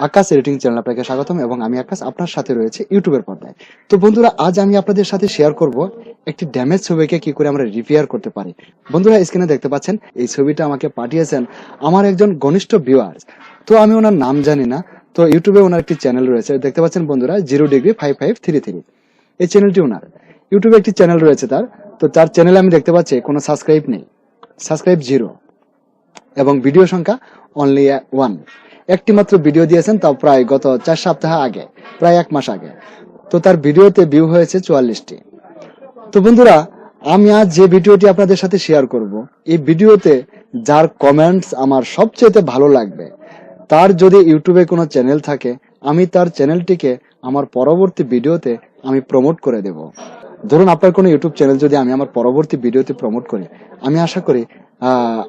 আকাশ editing channel আপনাকে স্বাগতম এবং আমি আকাশ আপনার সাথে রয়েছে ইউটিউবের পর্দায়। তো বন্ধুরা, আজ আমি আপনাদের সাথে শেয়ার করব একটি ড্যামেজ ছবিকে কি করে আমরা রিপেয়ার করতে পারি। বন্ধুরা, স্ক্রিনে দেখতে পাচ্ছেন এই ছবিটা আমাকে পাঠিয়েছেন আমার একজন ঘনিষ্ঠ ভিউয়ার্স। তো আমি ওনার নাম জানি না, তো ইউটিউবে ওনার একটি চ্যানেল রয়েছে, দেখতে পাচ্ছেন বন্ধুরা 0°5533। এই চ্যানেলটি ওনার ইউটিউবে একটি চ্যানেল রয়েছে তার। তো তার চ্যানেলে আমি দেখতে পাচ্ছি কোনো সাবস্ক্রাইব নেই, সাবস্ক্রাইব 0 এবং ভিডিও সংখ্যা অনলি 1। একটি মাত্র ভিডিও দিয়েছেন, তাও প্রায় গত 4 সপ্তাহ আগে, প্রায় 1 মাস আগে। তো তার ভিডিওতে ভিউ হয়েছে 44টি। তো বন্ধুরা, আমি আজ যে ভিডিওটি আপনাদের সাথে শেয়ার করব, এই ভিডিওতে যার কমেন্টস আমার সবচেয়ে ভালো লাগবে, তার যদি ইউটিউবে কোনো চ্যানেল থাকে, আমি তার চ্যানেলটিকে আমার পরবর্তী ভিডিওতে আমি প্রমোট করে দেব। ধরুন আপনার কোনো ইউটিউব চ্যানেল যদি আমি আমার পরবর্তী ভিডিওতে প্রমোট করি, আমি আশা করি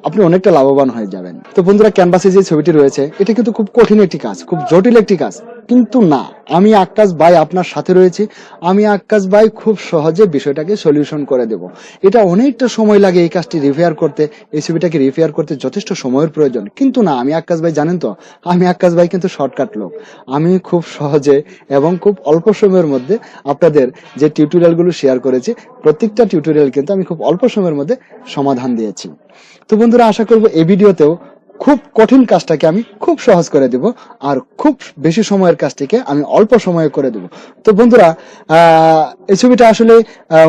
আপনি অনেকটা লাভবান হয়ে যাবেন। তো বন্ধুরা, ক্যানভাসে যে ছবিটি রয়েছে এটা কিন্তু খুব কঠিন একটি কাজ, খুব জটিল একটি কাজ, কিন্তু না, আমি আকাশ ভাই আপনার সাথে রয়েছি। আমি আকাশ ভাই খুব সহজে বিষয়টাকে সলিউশন করে দেব। এটা অনেকটা সময় লাগে এই কাজটি রিপেয়ার করতে, এই ছবিটাকে রিপেয়ার করতে যথেষ্ট সময়ের প্রয়োজন, কিন্তু না, আমি আকাশ ভাই জানেন তো, আমি আকাশ ভাই কিন্তু শর্টকাট লোক। আমি খুব সহজে এবং খুব অল্প সময়ের মধ্যে আপনাদের যে টিউটোরিয়ালগুলো শেয়ার করেছি, প্রত্যেকটা টিউটোরিয়াল কিন্তু আমি খুব অল্প সময়ের মধ্যে সমাধান দিয়েছি। তো বন্ধুরা, আশা করব এই ভিডিওতেও খুব কঠিন কাজটাকে আমি খুব সহজ করে দেব, আর খুব বেশি সময়ের কাজটিকে আমি অল্প সময়ে করে দেব। তো বন্ধুরা, এই ছবিটা আসলে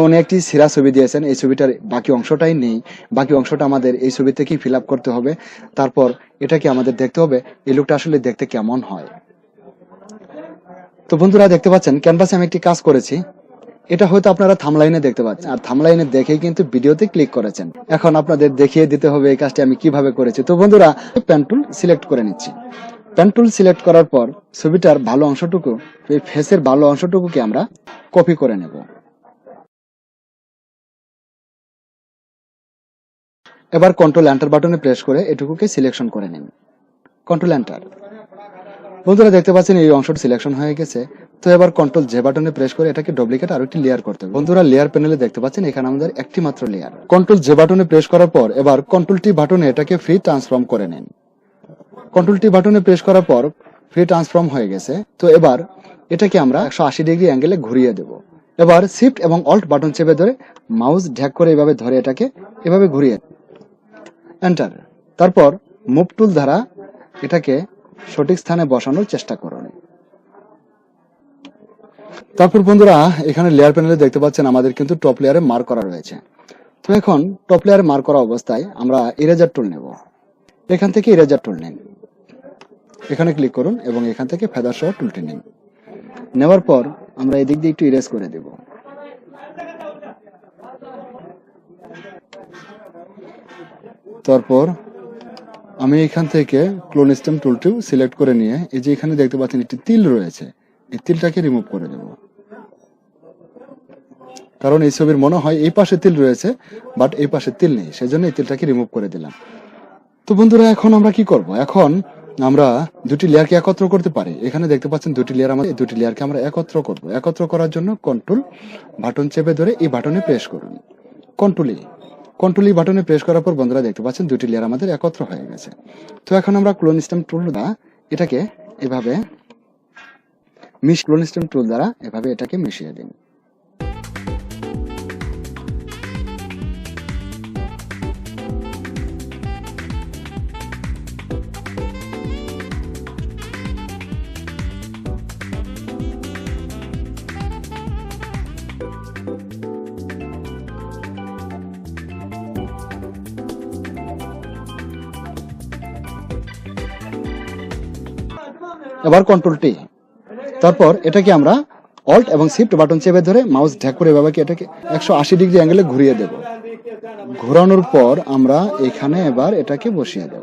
উনি একটি সেরা ছবি দিয়েছেন। এই ছবিটার বাকি অংশটাই নেই, বাকি অংশটা আমাদের এই ছবি থেকেই ফিল আপ করতে হবে। তারপর এটাকে আমাদের দেখতে হবে এই লোকটা আসলে দেখতে কেমন হয়। তো বন্ধুরা, দেখতে পাচ্ছেন ক্যানভাসে আমি একটি কাজ করেছি। এটা হয়তো আপনারা থামলাইনে দেখতে পাচ্ছেন, আর থামলাইনে দেখেই কিন্তু ভিডিওতে ক্লিক করেছেন। এখন আপনাদের দেখিয়ে দিতে হবে এই কাজটি আমি কিভাবে করেছি। তো বন্ধুরা, পেন টুল সিলেক্ট করে নিচ্ছি। পেন টুল সিলেক্ট করার পর ছবিটার ভালো অংশটুকু, এই ফেসের ভালো অংশটুকুকে আমরা কপি করে নেব। এবার কন্ট্রোল এন্টার বাটনে প্রেস করে এটুকুকে সিলেকশন করে নিন। Control enter. বন্ধুরা, দেখতে পাচ্ছেন এই অংশটি সিলেকশন হয়ে গেছে। তো এবার কন্ট্রোল জে বাটনে প্রেস করে এটাকে ডুপ্লিকেট আর একটি লেয়ার করতে হবে। বন্ধুরা, লেয়ার প্যানেলে দেখতে পাচ্ছেন এখানে আমাদের একটি মাত্র লেয়ার। কন্ট্রোল জে বাটনে প্রেস করার পর এবার কন্ট্রোল টি বাটনে এটাকে ফ্রি ট্রান্সফর্ম করে নিন। কন্ট্রোল টি বাটনে প্রেস করার পর ফ্রি ট্রান্সফর্ম হয়ে গেছে। তো এবার এটাকে আমরা 180° অ্যাঙ্গেলে ঘুরিয়ে দেব। এবার শিফট এবং অল্ট বাটন চেপে ধরে মাউস ঢ্যাক করে এভাবে ধরে এটাকে এভাবে ঘুরিয়ে এন্টার। তারপর মুভ টুল দ্বারা এটাকে সঠিক স্থানে বসানোর চেষ্টা করুন। তারপর বন্ধুরা, এখানে লেয়ার প্যানেলে দেখতে পাচ্ছেন আমাদের কিন্তু টপ লেয়ারে মার্ক করা রয়েছে। তো এখন টপ লেয়ারে মার্ক করা অবস্থায় আমরা ইরেজার টুল নেব। এখান থেকে ইরেজার টুল নিন, এখানে ক্লিক করুন এবং এখান থেকে ফেদার সহ টুলটি নিন। নেওয়ার পর আমরা এদিক দিয়ে একটু ইরেজ করে দেব। তারপর আমি এখান থেকে ক্লোন স্টেম টুলটিও সিলেক্ট করে নিয়ে এই যে এখানে দেখতে পাচ্ছেন একটি তিল রয়েছে, এই তিলটাকে রিমুভ করে দেব। কারণ এই ছবির মনে হয় এই পাশে তিল রয়েছে, বাট এই পাশে তিল নেই, সেজন্য এই তিলটাকে রিমুভ করে দিলাম। তো বন্ধুরা, এখন আমরা কি করব? এখন আমরা দুটি লেয়ারকে একত্র করতে পারি। এখানে দেখতে পাচ্ছেন দুটি লেয়ার, আমাদের দুটি লেয়ারকে আমরা একত্র করব। একত্র করার জন্য কন্ট্রোল বাটন চেপে ধরে এই বাটনে প্রেস করুন। কন্ট্রোল বাটনে প্রেস করার পর বন্ধুরা দেখতে পাচ্ছেন দুটি লেয়ার আমাদের একত্র হয়ে গেছে। তো এখন আমরা ক্লোন স্টেম টুল দ্বারা এটাকে এভাবে এটাকে মিশিয়ে দিন। এবার কন্ট্রোল টি, তারপর এটাকে আমরা অল্ট এবং শিফট বাটন চেপে ধরে মাউস ঢ্যাক করে এভাবে এটাকে 180° অ্যাঙ্গেলে ঘুরিয়ে দেব। ঘোরানোর পর আমরা এখানে এবার এটাকে বসিয়ে দেব।